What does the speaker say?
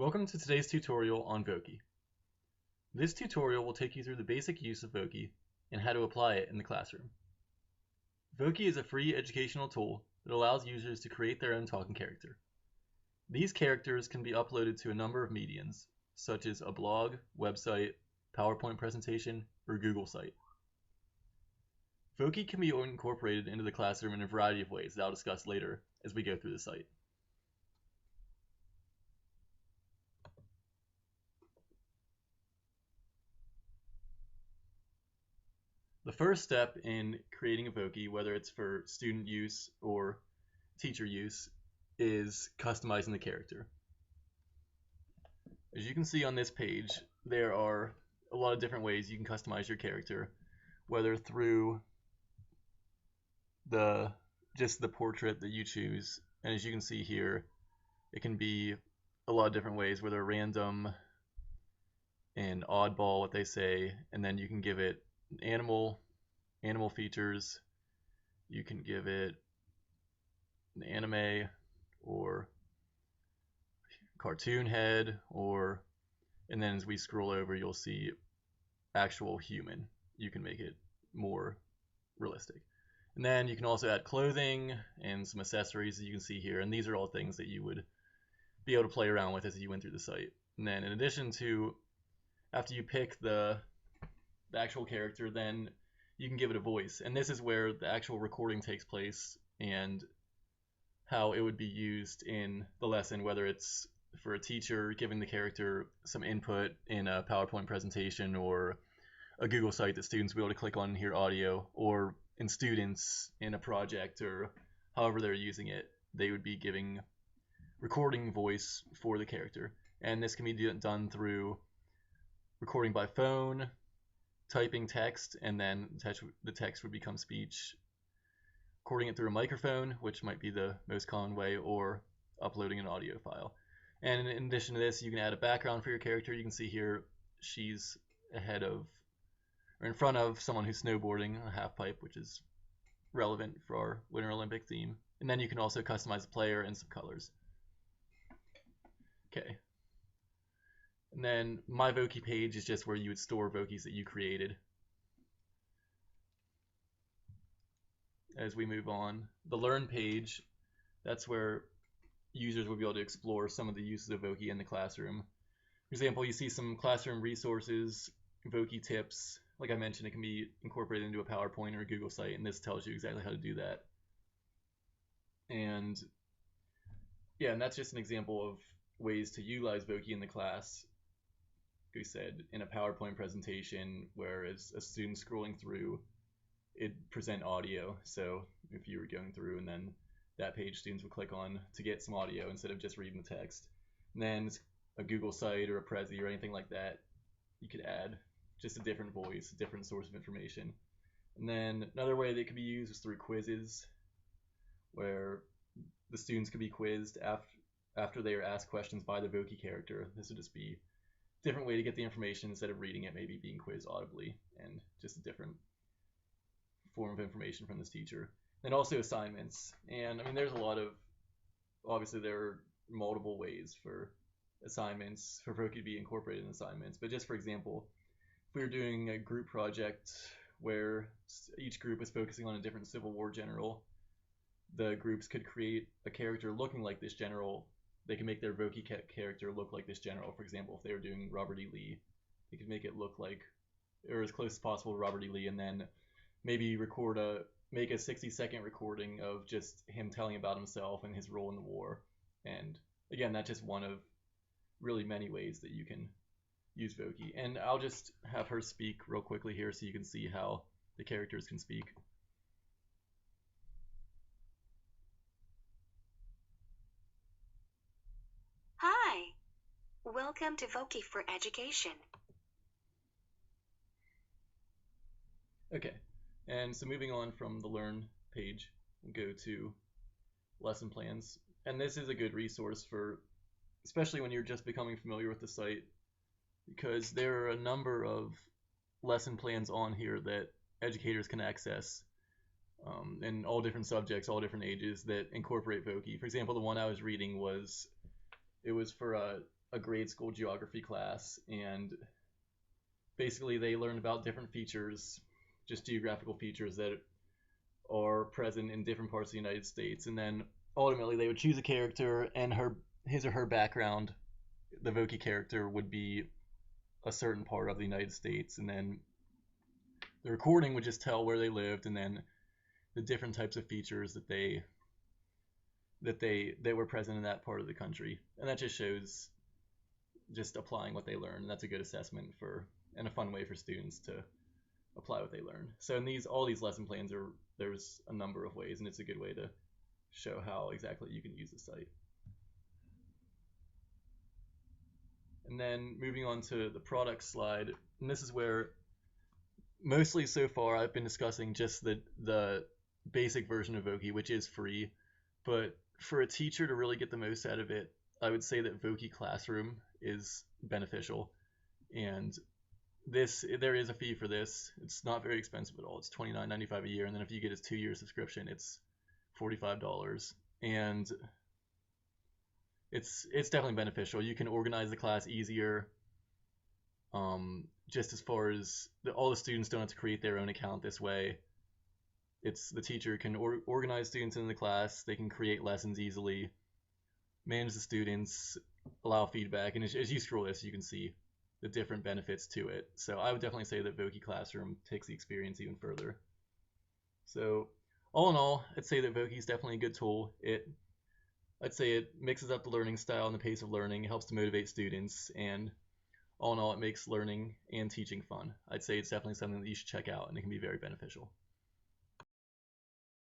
Welcome to today's tutorial on Voki. This tutorial will take you through the basic use of Voki and how to apply it in the classroom. Voki is a free educational tool that allows users to create their own talking character. These characters can be uploaded to a number of mediums, such as a blog, website, PowerPoint presentation, or Google site. Voki can be incorporated into the classroom in a variety of ways that I'll discuss later as we go through the site. The first step in creating a Voki, whether it's for student use or teacher use, is customizing the character. As you can see on this page, there are a lot of different ways you can customize your character, whether through just the portrait that you choose. And as you can see here, it can be a lot of different ways, whether random and oddball, what they say, and then you can give it animal features. You can give it an anime or cartoon head, and then as we scroll over, you'll see actual human. You can make it more realistic. And then you can also add clothing and some accessories that you can see here. And these are all things that you would be able to play around with as you went through the site. And then in addition to, after you pick the actual character, then you can give it a voice. And this is where the actual recording takes place and how it would be used in the lesson, whether it's for a teacher giving the character some input in a PowerPoint presentation or a Google site that students will be able to click on and hear audio, or in students in a project or however they're using it, they would be giving recording voice for the character. And this can be done through recording by phone, typing text, and then the text would become speech, recording it through a microphone, which might be the most common way, or uploading an audio file. And in addition to this, you can add a background for your character. You can see here she's ahead of, or in front of, someone who's snowboarding a half pipe, which is relevant for our Winter Olympic theme. And then you can also customize the player and some colors. Okay. And then my Voki page is just where you would store Vokis that you created. As we move on, the Learn page, that's where users will be able to explore some of the uses of Voki in the classroom. For example, you see some classroom resources, Voki tips. Like I mentioned, it can be incorporated into a PowerPoint or a Google site, and this tells you exactly how to do that. And yeah, and that's just an example of ways to utilize Voki in the class. We said in a PowerPoint presentation, whereas a student scrolling through, it present audio. So if you were going through and then that page students would click on to get some audio instead of just reading the text. And then a Google site or a Prezi or anything like that, you could add just a different voice, a different source of information. And then another way that it could be used is through quizzes, where the students could be quizzed after they are asked questions by the Voki character. This would just be a different way to get the information instead of reading it, maybe being quizzed audibly, and just a different form of information from this teacher. And also assignments. And I mean, there's a lot of, obviously there are multiple ways for assignments, for Voki to be incorporated in assignments. But just for example, if we were doing a group project where each group is focusing on a different Civil War general, the groups could create a character looking like this general. They can make their Voki character look like this general. For example, if they were doing Robert E. Lee, they could make it look like, or as close as possible to Robert E. Lee, and then maybe make a 60-second recording of just him telling about himself and his role in the war. And again, that's just one of really many ways that you can use Voki. And I'll just have her speak real quickly here so you can see how the characters can speak. Hi, welcome to Voki for Education. Okay, and so moving on from the Learn page, we'll go to lesson plans. And this is a good resource for, especially when you're just becoming familiar with the site, because there are a number of lesson plans on here that educators can access in all different subjects, all different ages, that incorporate Voki. For example, the one I was reading was for a grade school geography class, and basically they learn about different features, just geographical features that are present in different parts of the United States, and then ultimately they would choose a character, and his or her background, the Voki character, would be a certain part of the United States, and then the recording would just tell where they lived, and then the different types of features that were present in that part of the country, and that just shows just applying what they learn. And that's a good assessment for and a fun way for students to apply what they learn. So in all these lesson plans there's a number of ways, and it's a good way to show how exactly you can use the site. And then moving on to the product slide, and this is where mostly so far I've been discussing just the basic version of Voki, which is free, but for a teacher to really get the most out of it, I would say that Voki Classroom is beneficial. And there is a fee for this. It's not very expensive at all. It's $29.95 a year, and then if you get a 2-year subscription, it's $45. And it's definitely beneficial. You can organize the class easier. Just as far as all the students don't have to create their own account this way. It's the teacher can organize students in the class. They can create lessons easily, manage the students, allow feedback, and as you scroll this, you can see the different benefits to it. So I would definitely say that Voki Classroom takes the experience even further. So all in all, I'd say that Voki is definitely a good tool. I'd say it mixes up the learning style and the pace of learning. It helps to motivate students, and all in all, it makes learning and teaching fun. I'd say it's definitely something that you should check out, and it can be very beneficial.